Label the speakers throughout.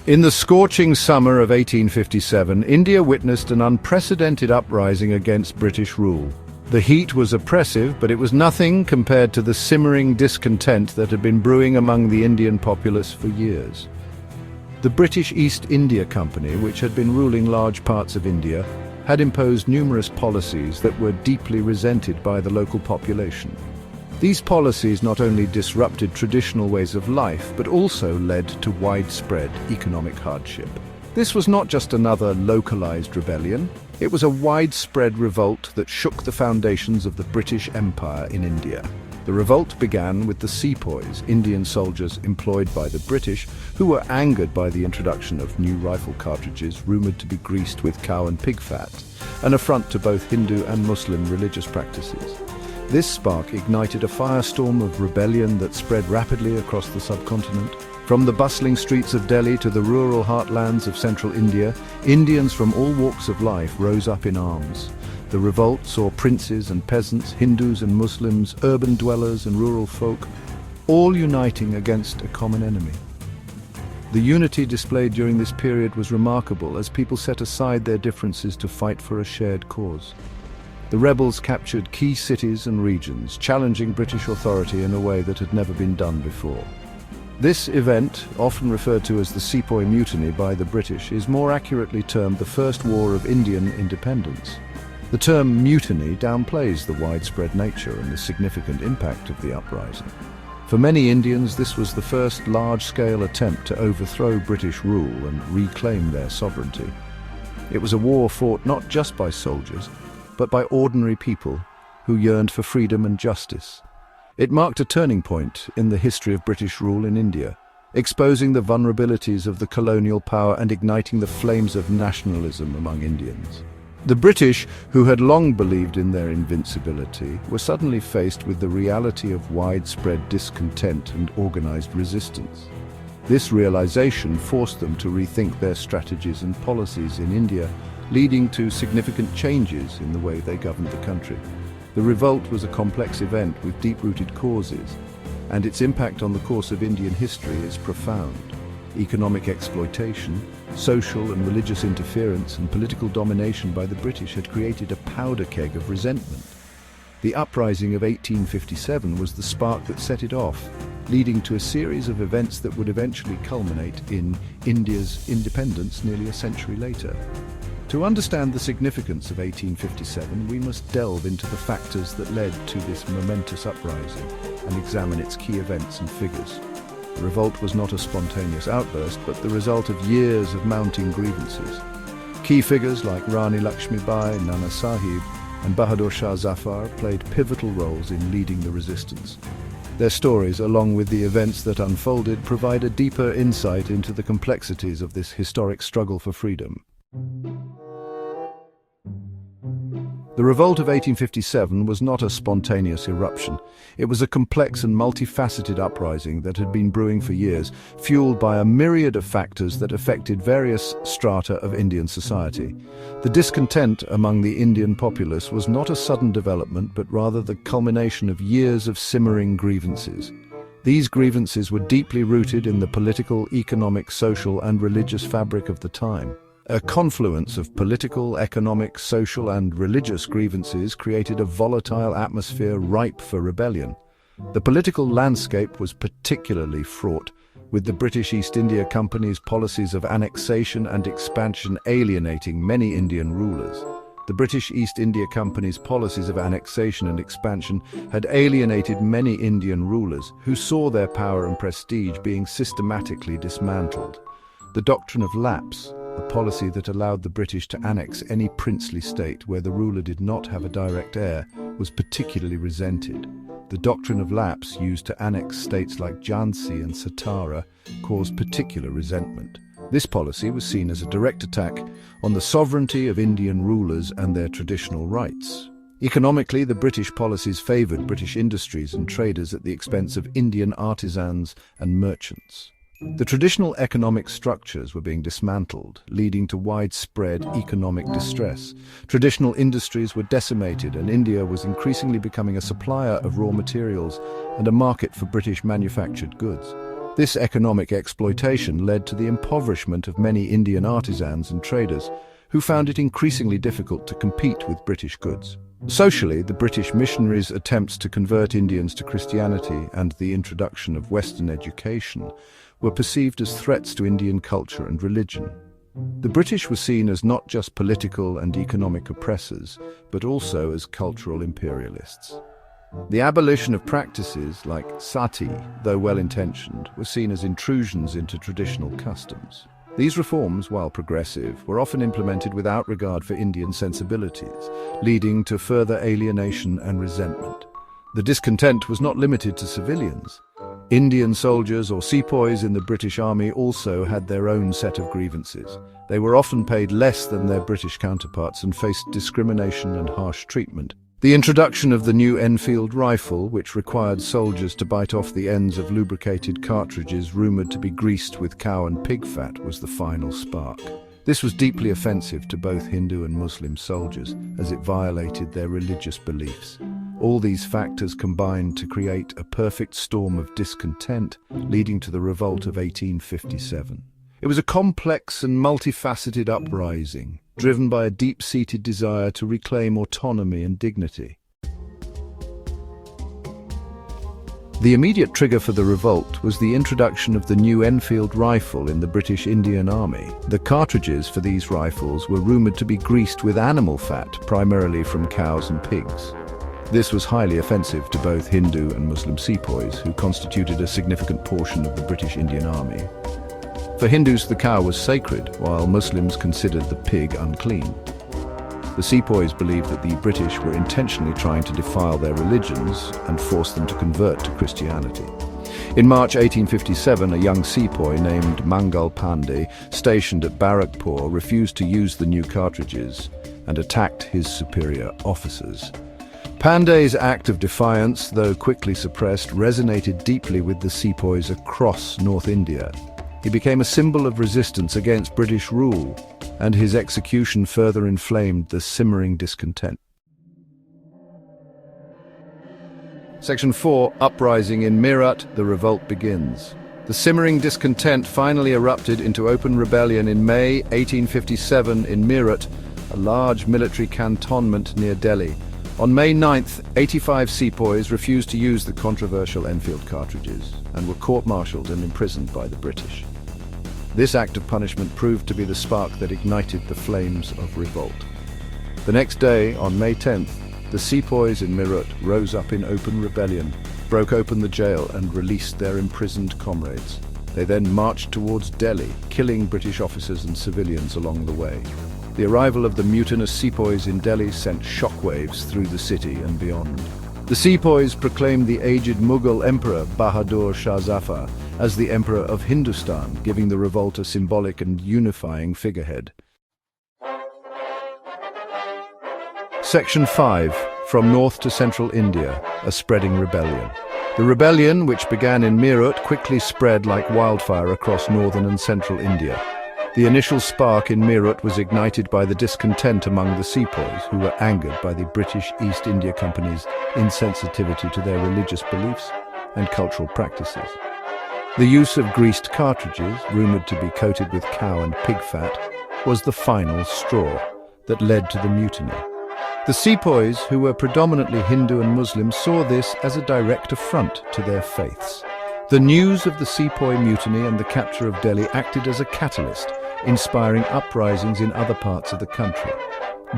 Speaker 1: In the scorching summer of 1857, India witnessed an unprecedented uprising against British rule. The heat was oppressive, but it was nothing compared to the simmering discontent that had been brewing among the Indian populace for years. The British East India Company, which had been ruling large parts of India, had imposed numerous policies that were deeply resented by the local population. These policies not only disrupted traditional ways of life, but also led to widespread economic hardship. This was not just another localized rebellion, it was a widespread revolt that shook the foundations of the British Empire in India. The revolt began with the sepoys, Indian soldiers employed by the British, who were angered by the introduction of new rifle cartridges rumored to be greased with cow and pig fat, an affront to both Hindu and Muslim religious practices. This spark ignited a firestorm of rebellion that spread rapidly across the subcontinent. From the bustling streets of Delhi to the rural heartlands of central India, Indians from all walks of life rose up in arms. The revolt saw princes and peasants, Hindus and Muslims, urban dwellers and rural folk, all uniting against a common enemy. The unity displayed during this period was remarkable as people set aside their differences to fight for a shared cause. The rebels captured key cities and regions, challenging British authority in a way that had never been done before. This event, often referred to as the Sepoy Mutiny by the British, is more accurately termed the First War of Indian Independence. The term mutiny downplays the widespread nature and the significant impact of the uprising. For many Indians, this was the first large-scale attempt to overthrow British rule and reclaim their sovereignty. It was a war fought not just by soldiers, but by ordinary people who yearned for freedom and justice. It marked a turning point in the history of British rule in India, exposing the vulnerabilities of the colonial power and igniting the flames of nationalism among Indians. The British, who had long believed in their invincibility, were suddenly faced with the reality of widespread discontent and organized resistance. This realization forced them to rethink their strategies and policies in India, leading to significant changes in the way they governed the country. The revolt was a complex event with deep-rooted causes, and its impact on the course of Indian history is profound. Economic exploitation, social and religious interference, and political domination by the British had created a powder keg of resentment. The uprising of 1857 was the spark that set it off, leading to a series of events that would eventually culminate in India's independence nearly a century later. To understand the significance of 1857, we must delve into the factors that led to this momentous uprising and examine its key events and figures. The revolt was not a spontaneous outburst, but the result of years of mounting grievances. Key figures like Rani Lakshmi Bai, Nana Sahib, and Bahadur Shah Zafar played pivotal roles in leading the resistance. Their stories, along with the events that unfolded, provide a deeper insight into the complexities of this historic struggle for freedom. The revolt of 1857 was not a spontaneous eruption. It was a complex and multifaceted uprising that had been brewing for years, fueled by a myriad of factors that affected various strata of Indian society. The discontent among the Indian populace was not a sudden development, but rather the culmination of years of simmering grievances. These grievances were deeply rooted in the political, economic, social, and religious fabric of the time. A confluence of political, economic, social, and religious grievances created a volatile atmosphere ripe for rebellion. The political landscape was particularly fraught, with the British East India Company's policies of annexation and expansion alienating many Indian rulers. The British East India Company's policies of annexation and expansion had alienated many Indian rulers who saw their power and prestige being systematically dismantled. The doctrine of lapse, a policy that allowed the British to annex any princely state where the ruler did not have a direct heir, was particularly resented. The doctrine of lapse, used to annex states like Jhansi and Satara, caused particular resentment. This policy was seen as a direct attack on the sovereignty of Indian rulers and their traditional rights. Economically, the British policies favoured British industries and traders at the expense of Indian artisans and merchants. The traditional economic structures were being dismantled, leading to widespread economic distress. Traditional industries were decimated, and India was increasingly becoming a supplier of raw materials and a market for British manufactured goods. This economic exploitation led to the impoverishment of many Indian artisans and traders, who found it increasingly difficult to compete with British goods. Socially, the British missionaries' attempts to convert Indians to Christianity and the introduction of Western education were perceived as threats to Indian culture and religion. The British were seen as not just political and economic oppressors, but also as cultural imperialists. The abolition of practices like sati, though well-intentioned, were seen as intrusions into traditional customs. These reforms, while progressive, were often implemented without regard for Indian sensibilities, leading to further alienation and resentment. The discontent was not limited to civilians. Indian soldiers or sepoys in the British Army also had their own set of grievances. They were often paid less than their British counterparts and faced discrimination and harsh treatment. The introduction of the new Enfield rifle, which required soldiers to bite off the ends of lubricated cartridges rumoured to be greased with cow and pig fat, was the final spark. This was deeply offensive to both Hindu and Muslim soldiers, as it violated their religious beliefs. All these factors combined to create a perfect storm of discontent, leading to the Revolt of 1857. It was a complex and multifaceted uprising, driven by a deep-seated desire to reclaim autonomy and dignity. The immediate trigger for the revolt was the introduction of the new Enfield rifle in the British Indian Army. The cartridges for these rifles were rumoured to be greased with animal fat, primarily from cows and pigs. This was highly offensive to both Hindu and Muslim sepoys, who constituted a significant portion of the British Indian Army. For Hindus, the cow was sacred, while Muslims considered the pig unclean. The sepoys believed that the British were intentionally trying to defile their religions and force them to convert to Christianity. In March 1857, a young sepoy named Mangal Pandey, stationed at Barrackpore, refused to use the new cartridges and attacked his superior officers. Pandey's act of defiance, though quickly suppressed, resonated deeply with the sepoys across North India. He became a symbol of resistance against British rule, and his execution further inflamed the simmering discontent. Section 4, Uprising in Meerut, the revolt begins. The simmering discontent finally erupted into open rebellion in May 1857 in Meerut, a large military cantonment near Delhi. On May 9th, 85 sepoys refused to use the controversial Enfield cartridges and were court-martialed and imprisoned by the British. This act of punishment proved to be the spark that ignited the flames of revolt. The next day, on May 10th, the sepoys in Meerut rose up in open rebellion, broke open the jail and released their imprisoned comrades. They then marched towards Delhi, killing British officers and civilians along the way. The arrival of the mutinous sepoys in Delhi sent shockwaves through the city and beyond. The sepoys proclaimed the aged Mughal emperor Bahadur Shah Zafar as the emperor of Hindustan, giving the revolt a symbolic and unifying figurehead. Section 5. From North to Central India, a spreading rebellion. The rebellion, which began in Meerut, quickly spread like wildfire across northern and central India. The initial spark in Meerut was ignited by the discontent among the sepoys, who were angered by the British East India Company's insensitivity to their religious beliefs and cultural practices. The use of greased cartridges, rumoured to be coated with cow and pig fat, was the final straw that led to the mutiny. The sepoys, who were predominantly Hindu and Muslim, saw this as a direct affront to their faiths. The news of the sepoy mutiny and the capture of Delhi acted as a catalyst, inspiring uprisings in other parts of the country.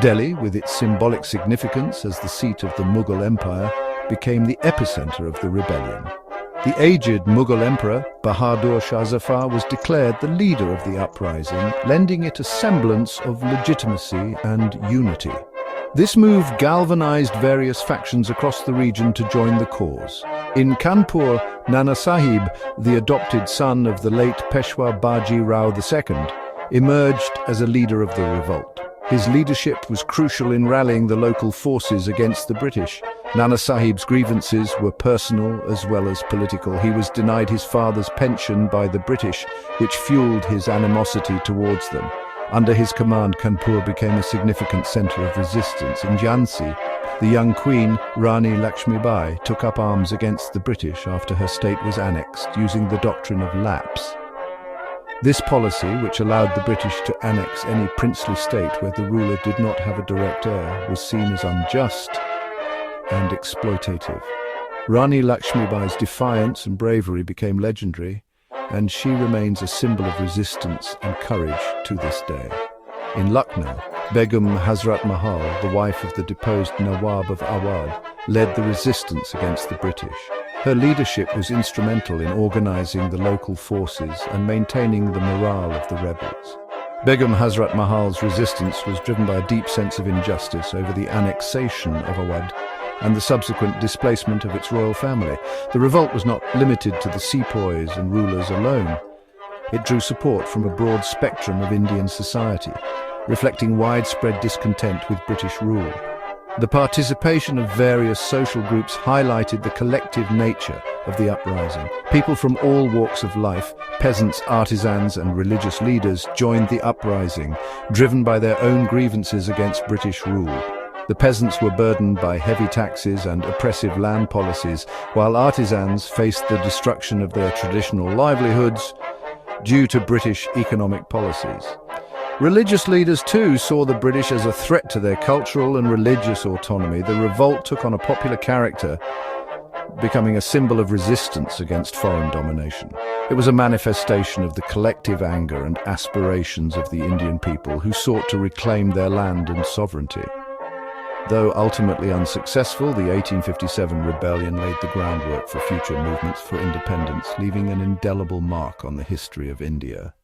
Speaker 1: Delhi, with its symbolic significance as the seat of the Mughal Empire, became the epicenter of the rebellion. The aged Mughal emperor, Bahadur Shah Zafar, was declared the leader of the uprising, lending it a semblance of legitimacy and unity. This move galvanized various factions across the region to join the cause. In Kanpur, Nana Sahib, the adopted son of the late Peshwa Baji Rao II, emerged as a leader of the revolt. His leadership was crucial in rallying the local forces against the British. Nana Sahib's grievances were personal as well as political. He was denied his father's pension by the British, which fueled his animosity towards them. Under his command, Kanpur became a significant centre of resistance. In Jhansi, The young queen, Rani Lakshmibai, took up arms against the British after her state was annexed, using the doctrine of lapse. This policy, which allowed the British to annex any princely state where the ruler did not have a direct heir, was seen as unjust and exploitative. Rani Lakshmibai's defiance and bravery became legendary, and she remains a symbol of resistance and courage to this day. In Lucknow, Begum Hazrat Mahal, the wife of the deposed Nawab of Awadh, led the resistance against the British. Her leadership was instrumental in organizing the local forces and maintaining the morale of the rebels. Begum Hazrat Mahal's resistance was driven by a deep sense of injustice over the annexation of Awadh and the subsequent displacement of its royal family. The revolt was not limited to the sepoys and rulers alone. It drew support from a broad spectrum of Indian society, reflecting widespread discontent with British rule. The participation of various social groups highlighted the collective nature of the uprising. People from all walks of life, peasants, artisans, and religious leaders joined the uprising, driven by their own grievances against British rule. The peasants were burdened by heavy taxes and oppressive land policies, while artisans faced the destruction of their traditional livelihoods due to British economic policies. Religious leaders too saw the British as a threat to their cultural and religious autonomy. The revolt took on a popular character, becoming a symbol of resistance against foreign domination. It was a manifestation of the collective anger and aspirations of the Indian people who sought to reclaim their land and sovereignty. Though ultimately unsuccessful, the 1857 rebellion laid the groundwork for future movements for independence, leaving an indelible mark on the history of India.